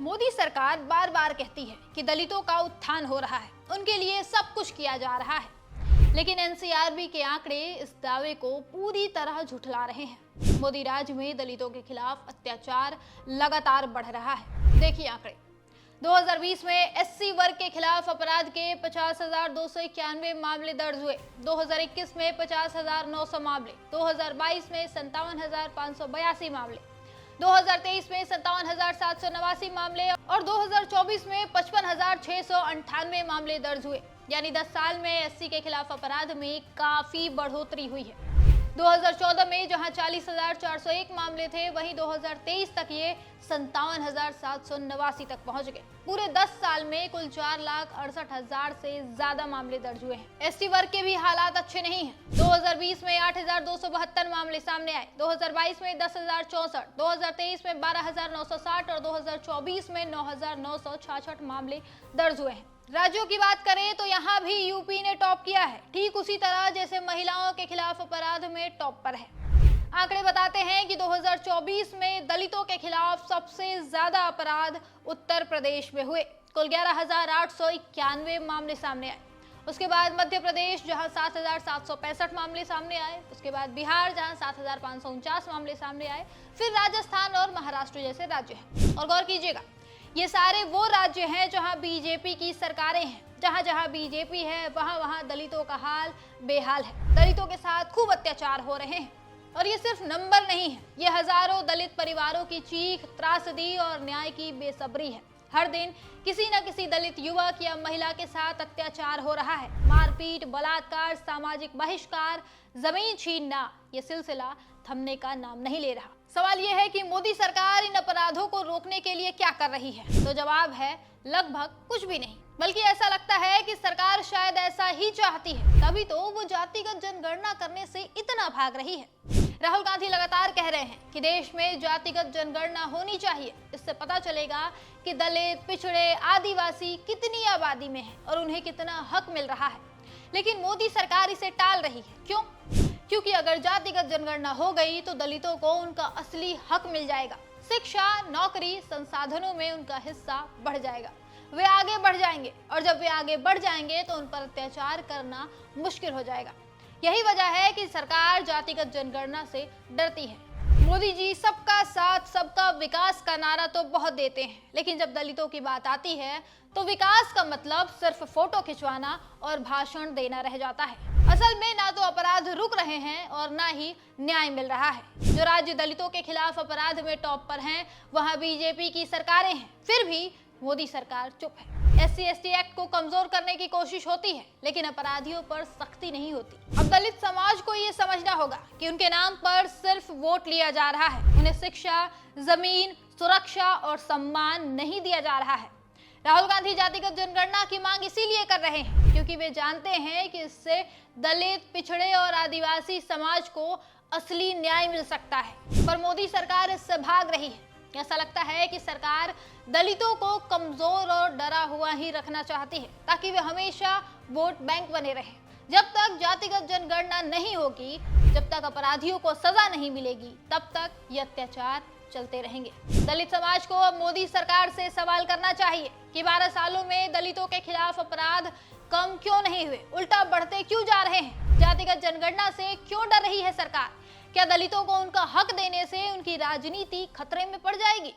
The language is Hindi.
मोदी सरकार बार बार कहती है कि दलितों का उत्थान हो रहा है, उनके लिए सब कुछ किया जा रहा है, लेकिन एनसीआरबी के आंकड़े इस दावे को पूरी तरह झुठला रहे हैं। मोदी राज में दलितों के खिलाफ अत्याचार लगातार बढ़ रहा है। देखिए आंकड़े। 2020 में एससी वर्ग के खिलाफ अपराध के 50,291 मामले दर्ज हुए। 2021 में 50,900 मामले, 2022 में 57,582 मामले, 2023 में 57,789 मामले और 2024 में 55,698 मामले दर्ज हुए। यानी 10 साल में एससी के खिलाफ अपराध में काफी बढ़ोतरी हुई है। 2014 में जहां 40,401 मामले थे, वहीं 2023 तक ये 57,789 तक पहुंच गए। पूरे 10 साल में कुल 4,68,000 से ज्यादा मामले दर्ज हुए हैं। एसटी वर्ग के भी हालात अच्छे नहीं हैं। 2020 में 8,272 मामले सामने आए, 2022 में 10,064, 2023 में 12,960 और 2024 में 9,966 मामले दर्ज हुए हैं। राज्यों की बात करें तो यहाँ भी यूपी ने टॉप किया है, ठीक उसी तरह जैसे महिलाओं के खिलाफ अपराध में टॉप पर है। आंकड़े बताते हैं कि 2024 में दलितों के खिलाफ सबसे ज्यादा अपराध उत्तर प्रदेश में हुए। कुल 11,891 मामले सामने आए। उसके बाद मध्य प्रदेश जहां 7,765 मामले सामने आए, उसके बाद बिहार जहां 7,549 मामले सामने आए, फिर राजस्थान और महाराष्ट्र जैसे राज्य हैं। और गौर कीजिएगा, ये सारे वो राज्य हैं जहां बीजेपी की सरकारें हैं। जहां जहां बीजेपी है वहां वहां दलितों का हाल बेहाल है। दलितों के साथ खूब अत्याचार हो रहे हैं। और ये सिर्फ नंबर नहीं है, ये हजारों दलित परिवारों की चीख, त्रासदी और न्याय की बेसब्री है। हर दिन किसी न किसी दलित युवक या महिला के साथ अत्याचार हो रहा है। मारपीट, बलात्कार, सामाजिक बहिष्कार, जमीन छीनना, ये सिलसिला थमने का नाम नहीं ले रहा। सवाल यह है कि मोदी सरकार इन अपराधों को रोकने के लिए क्या कर रही है? तो जवाब है लगभग कुछ भी नहीं। बल्कि ऐसा लगता है कि सरकार शायद ऐसा ही चाहती है, तभी तो वो जातिगत जनगणना करने से इतना भाग रही है। राहुल गांधी लगातार कह रहे हैं कि देश में जातिगत जनगणना होनी चाहिए। इससे पता चलेगा कि दलित, पिछड़े, आदिवासी कितनी आबादी में है और उन्हें कितना हक मिल रहा है। लेकिन मोदी सरकार इसे टाल रही है। क्यों? क्योंकि अगर जातिगत जनगणना हो गई तो दलितों को उनका असली हक मिल जाएगा। शिक्षा, नौकरी, संसाधनों में उनका हिस्सा बढ़ जाएगा। वे आगे बढ़ जाएंगे और जब वे आगे बढ़ जाएंगे तो उन पर अत्याचार करना मुश्किल हो जाएगा। यही वजह है कि सरकार जातिगत जनगणना से डरती है। मोदी जी सबका साथ, सबका विकास का नारा तो बहुत देते हैं, लेकिन जब दलितों की बात आती है तो विकास का मतलब सिर्फ फोटो खिंचवाना और भाषण देना रह जाता है। असल में ना तो अपराध रुक रहे हैं और ना ही न्याय मिल रहा है। जो राज्य दलितों के खिलाफ अपराध में टॉप पर हैं, वहां बीजेपी की सरकारें हैं, फिर भी मोदी सरकार चुप है। SC/ST एक्ट को कमजोर करने की कोशिश होती है, लेकिन अपराधियों पर सख्ती नहीं होती। अब दलित समाज को ये समझना होगा कि उनके नाम पर सिर्फ वोट लिया जा रहा है। उन्हें शिक्षा, जमीन, सुरक्षा और सम्मान नहीं दिया जा रहा है। राहुल गांधी जातिगत जनगणना की मांग इसीलिए कर रहे हैं क्योंकि वे जानते हैं कि इससे दलित, पिछड़े और आदिवासी समाज को असली न्याय मिल सकता है। पर मोदी सरकार इससे भाग रही है। ऐसा लगता है कि सरकार दलितों को कमजोर और डरा हुआ ही रखना चाहती है ताकि वे हमेशा वोट बैंक बने रहें। जब तक जातिगत जनगणना नहीं होगी, जब तक अपराधियों को सजा नहीं मिलेगी, तब तक ये अत्याचार चलते रहेंगे। दलित समाज को अब मोदी सरकार से सवाल करना चाहिए कि 12 सालों में दलितों के खिलाफ अपराध कम क्यों नहीं हुए, उल्टा बढ़ते क्यों जा रहे हैं? जातिगत जनगणना से क्यों डर रही है सरकार? क्या दलितों को उनका हक देने से उनकी राजनीति खतरे में पड़ जाएगी?